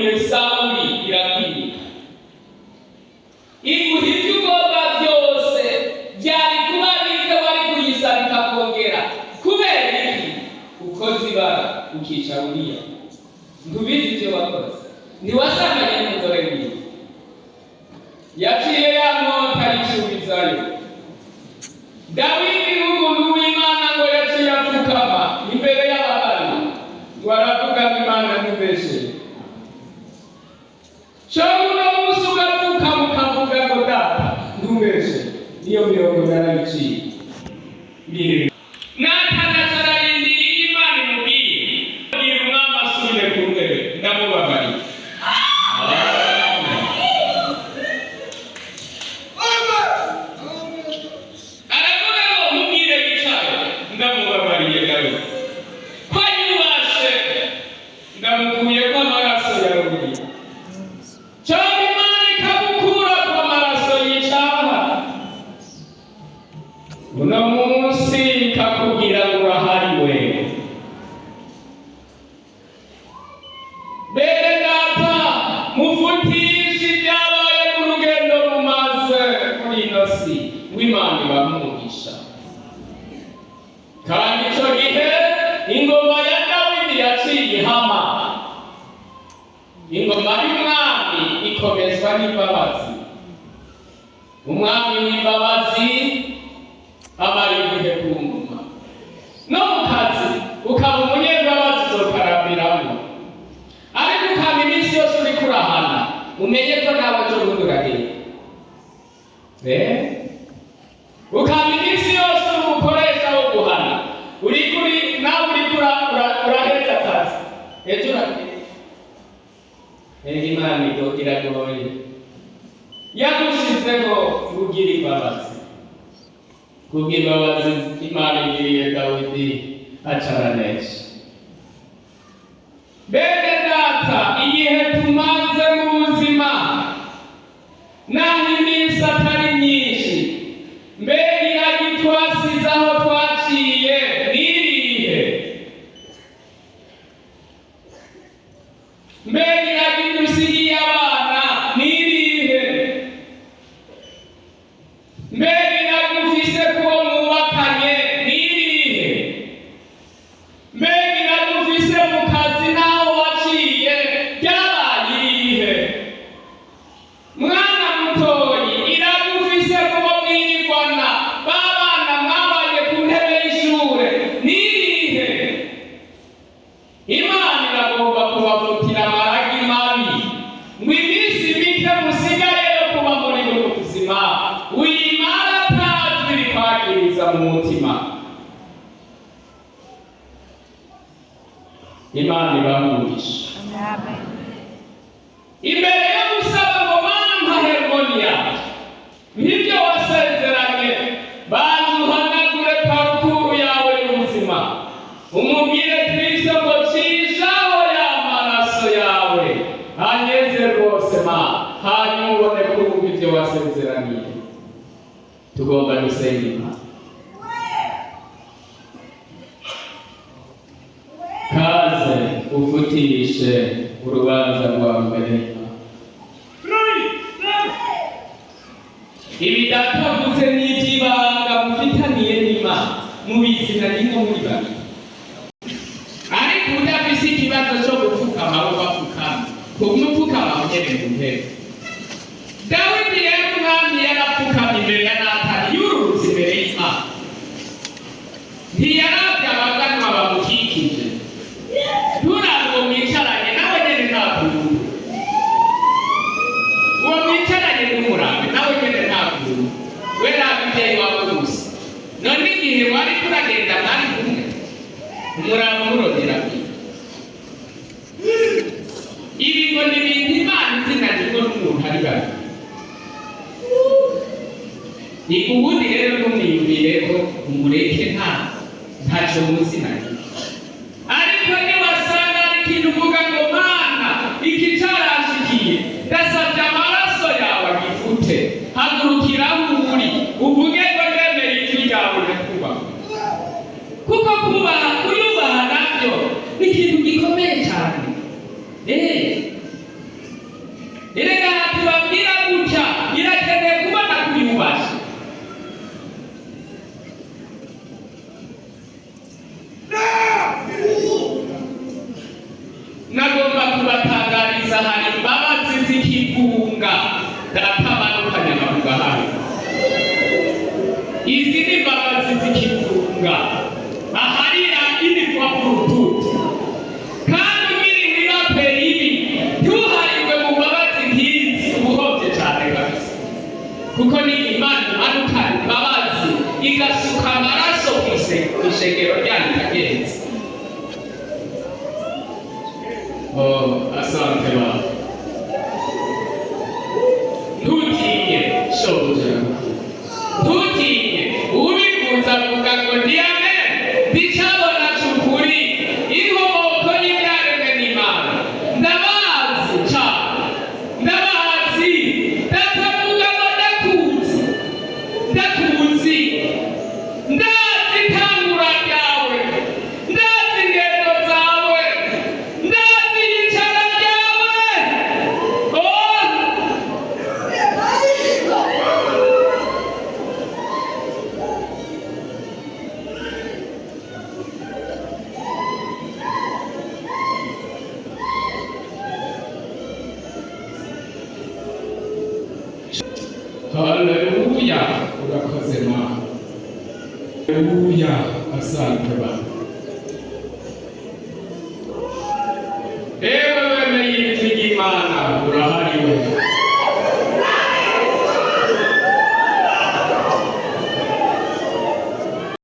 yaguye Sawuli irakwimika, iguha ibyo ugomba byose, byari kuba bike wari kuyisaba ikakongera. Kubera iki? Ukoze ibara ukica Uriya. Ntubizi ibyo wakoze. Ntiwasanganye n'umugore wiwe, yaciye ya nkota yisubizayo. Dawidi n'umuntu w'Imana ngo yaciye apfukama imbere y'abahari, ngo aravuga ngo Imana ntibeshe. Cyangwa uno munsi ugapfukama ukavuga ngo Data ntubeshe. Niyo mirongo narayiciye. Natana cararindiriye Imana imubwiye, bwira umwami asubire ku ntebe, ndamubabariye. Aravuga ngo mubwire yicare, ndamubabariye Dawidi. Ko yubashe, ndamukuye ko amaraso ya Uriya. Cyangwa Imana ikamukura ku amaraso y'icyaha. Uno munsi ikakubwira ngo urahari wewe. Bene data, mufutishe ibyabaye mu rugendo mumaze muri ino si, w'Imana ibamugisha. Kandi icyo gihe ingoma ya Dawidi yaciye ihama. Ingoma y'umwami ikomezwa n'imbabazi. Umwami w'imbabazi amara igihe ku ngoma. No mu kazi ukaba umunyembabazi uzokarambiramo, ariko ukaba iminsi yose uri kurahana, umenye ko nawe cyo bundi uragenda. Ukaba iminsi yose umukoresha wo guhana, nawe uri uraheza akazi, ejo uragenda. Imana iragoye, yagushizeho kugira imbabazi. Kubw'imbabazi Imana igiriye Dawidi acaranesha. Bene data, igihe tumaze mu buzima, naho iminsi atari myinshi, mbega iragi twasize aho twaciye n'irihe? Mbega iragi dusigiye abana n'irihe? Mbega iragi ufise kuwo mwubakanye n'irihe? Mbega iragi ufise mu kazi naho waciye ryabaye irihe? Mwana mutoyi, iragi ufise kuwo mwirigwana, babana mwabanye ku ntebe y'ishure n'irihe? Imana iragomba kubavutira amaragi mabi, ngo iminsi mike musigaye yo kuba muri ubu buzima uyimara atajwi rikwagiriza mu mutima. Imana ibamugisha. Imbere yo gusaba ngo Mana mpa Herimoniya, nk'ibyo wasezeranye, banza uhanagure parukuru yawe y'ubuzima, umubwire Kristo ngo cishaho ya maraso yawe anyeze rwose ma, hanyuma ubone kumva ibyo wasezeraniye. Tugomba gusenga Imana. Kaze ufutirishe urubanza rwa mbere. Ibi datavuze n'iby'ibanga mufitaniye n'Imana, mubizina n'inko muri babiri. Ariko udafise ikibazo cyo gupfukama abo bapfukama, kumupfukama ugere mu ntebe. Dawidi rero umwami yarapfukamye imbere ya Natani, yururutse imbere y'Imana. Ntiyaravye abaganwa bamukikije. Nturavye mwicaranye nawe nyene ntakuru. Uwo mwicaranye n'umurambi nawe nyene ntakuru. We nabivyeyi wawe gusa. None igihe wari kuragenda mwari kumwe, umurambi murondera kwiga. Ibi ngo ni ibintu Imana izinanirwa n'umuntu ari babiri. Ubundi rero ntumwiyumvire ko umureke ntacyo muzinanye. Ariko niwasanga ari ikintu uvuga ngo Mana iki carashikiye, ndasabye amaraso yawe agifute, hagurukira aho uri uvuge ngo ndemere ijwi ryawe rikubaho. Kuko kuyubaha nabyo ni ikintu gikomeye cyane. kabisa hari imbabazi z'ikigunga datamanukanya nkavuga hano. Izi ni imbabazi z'ikigunga aharira inipfa ku rututu. Kandi ngiri nirape ibi ntuharirwe mu mbabazi nk'izi ubuhovye cane kabisa, kuko ni Imana imanukana imbabazi igasuka amaraso kw'ishengero ryanyu kagenzi. Asante Baba. Ntutinye shobuja, ntutinye ubifuza kuvuga ngo ndi amen, ndicabona c'ukuri inkomoko y'ibyaremwe n'Imana. Ndabazi cane, ndabazi, ndatavuga ngo ndakuzi, ndakuzi, ndazi itangura ryawe, ndazi ingendo zawe, ndazi iyicara ryawe. Haleluya, urakoze Mana. Haleluya, asante Baba.